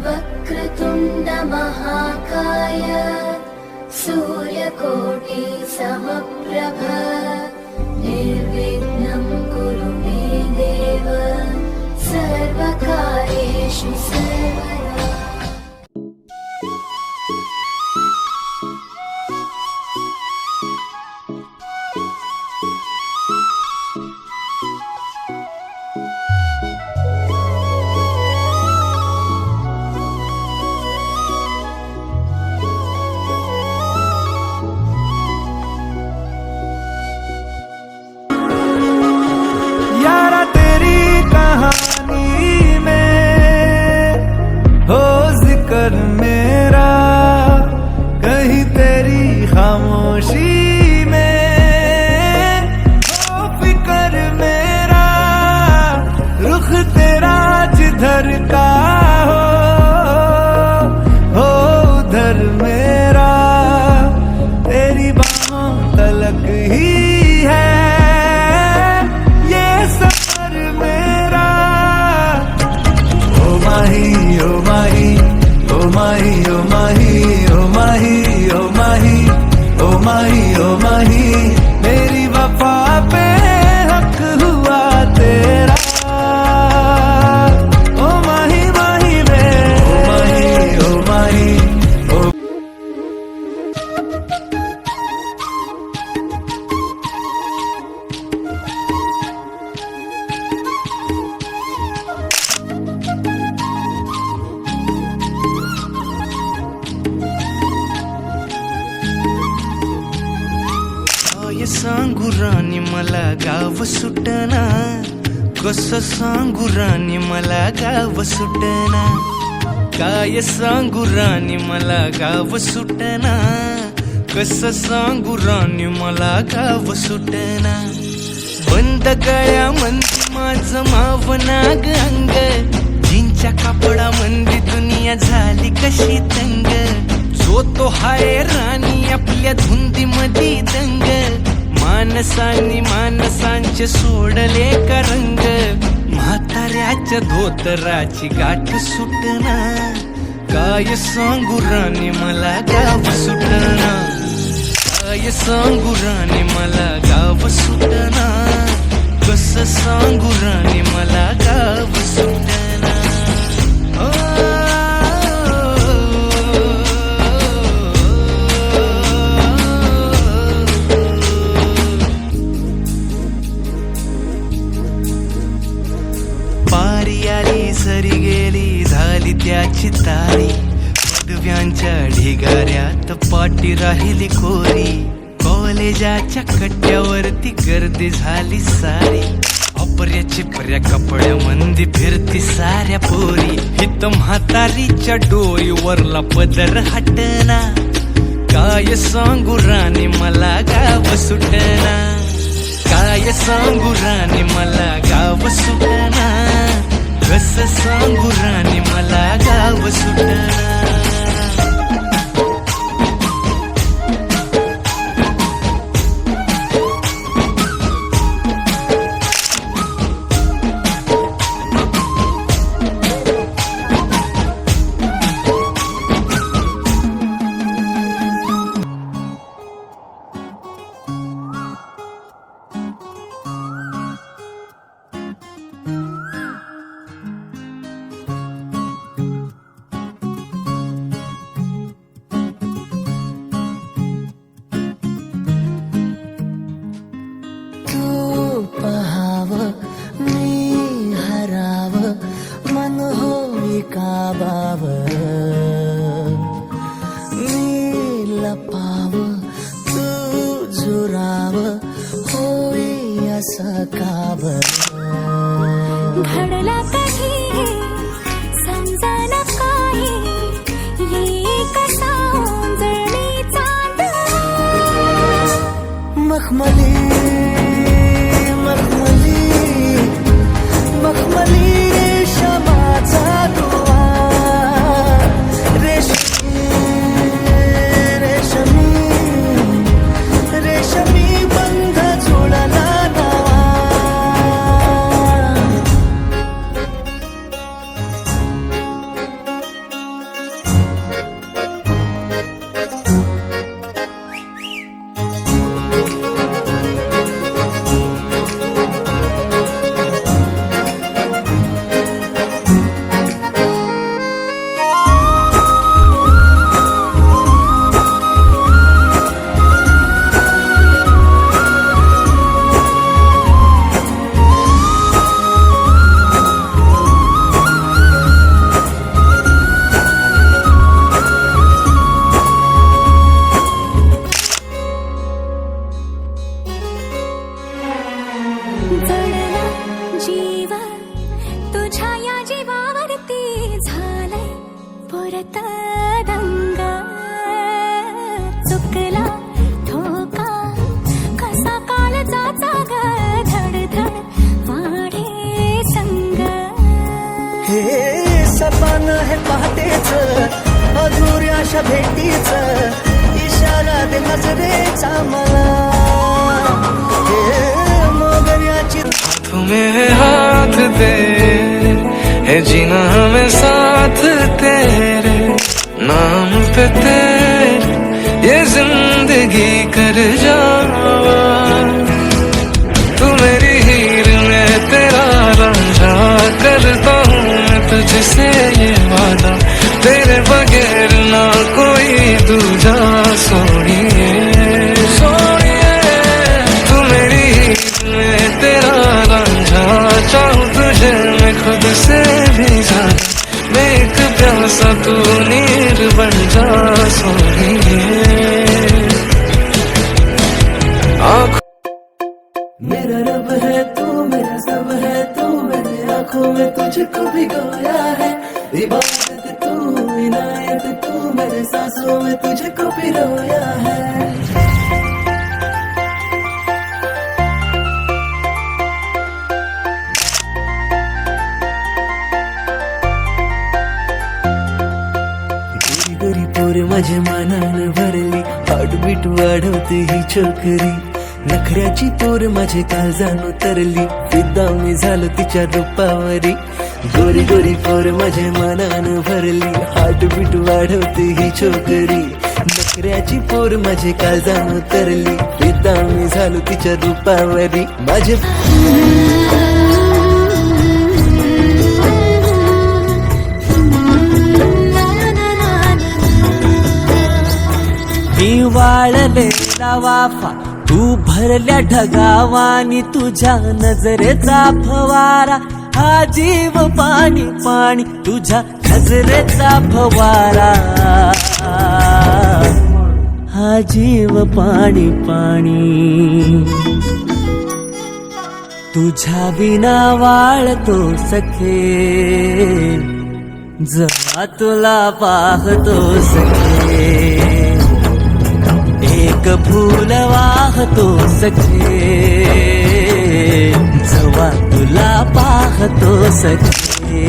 वक्रतुंड महाकाय सूर्यकोटि समप्रभ निर्विघ्नं कुरु मे देव सर्वकार्येषु सर्वदा। मेरा कहीं तेरी खामोशी में हो फिक्र मेरा रुख तेरा जिधर का हो उधर मेरा तेरी बाहों तलक ही है ये सफर मेरा। ओ माही ओ माही ओ माही ओ माही ओ माही ओ माही ओ माही ओ माही मेरी वफा पे हक हुआ तेरा। ओ माही माही वे ओ माही ओ माही ओ सांगू राणी मला गाव सुटना, कसं सांगू राणी मला गाव सुटना, काय सांगू राणी मला गाव सुटना, कसं सांगू राणी मला गाव सुटना। बंद गळ्यामंदी माझं मावनाग अंग, जीनच्या कापडामंदी दुनिया झाली कशी तंग, जो तो हाय राणी आपल्या धुंदीमधी दंग, मानसांनी मानसांचे सोडले का रंग, म्हाताऱ्याच्या धोतराची गाठ सुटना, काय सांगू राणी मला गाव सुटना, काय सांगू राणी मला गाव सुटना, कसं सांगू राणी मला गाव सुटना। पारी आली सरी गेली झाली त्याची तारी, पदव्यांच्या ढिगाऱ्यात पाटी राहिली कोरी, कॉलेजाच्या कट्ट्यावरती गर्दी झाली सारी, अपर्या चिपर्या कपड्यामंदी फिरती साऱ्या पोरी, हित म्हातारीच्या डोईवरला पदर हटना, काय सांगू राणी मला गाव सुटना, काय सांगू राणी मला गाव सुटना, कसं सांगू राणी मला गाव सुटना। काबाव मी लपाव तू झुराव होई असं काव घडला कधी समजायला काही ये कसा जळणी चांद मखमली मखमली मखमली शमाचा दुआ रेशमी रेशमी रेशमी माझ्या भेटीच इशारा दे नजरेचा मला हे मोगऱ्याची तुम्हें हाथ दे है जीना हमें साथ तेरे नाम पे तेरे ये जिंदगी कर जावा तू मेरी हीर में तेरा रांझा करता हूँ मैं तुझसे ये वादा तेरे बगैर ना कोई दूजा सोनिए सोनिए तू मेरी हीर में तेरा रांझा चाहूँ तुझे मैं खुद से भी ज्यादा मैं एक प्यासा तू नीर बन जा सोनिए आँखों मेरा रब है तू मेरा सब है तू मेरी आंखों में तुझको भिगोया है इबादत तू इनायत तू मेरे सांसों में तुझको पिरोया है गोरी गोरी पोर माझ्या मनानं भरली हार्टबीट वाढवते ही छोकरी नखऱ्याची तोर माझे काळजान उतरली फिदा मी झालो तिच्या रूपावरी गोरी गोरी पोर माझ्या मनानं भरली हार्टबीट वाढवते ही छोकरी नखऱ्याची पोर माझे काळजान उतरली फिदा मी झालो तिच्या रूपावरी माझे मी वाळलेला वाफा तू भरल्या ढगावानी तुझ्या नजरेचा फवारा हा जीव पाणी पाणी तुझ्या नजरेचा फवारा हा जीव पाणी पाणी तुझ्या विना वाळतो सखे जेव्हा तुला पाहतो सखे एक फूल वाहतो सखे जेव्हा तुला पाहतो सखे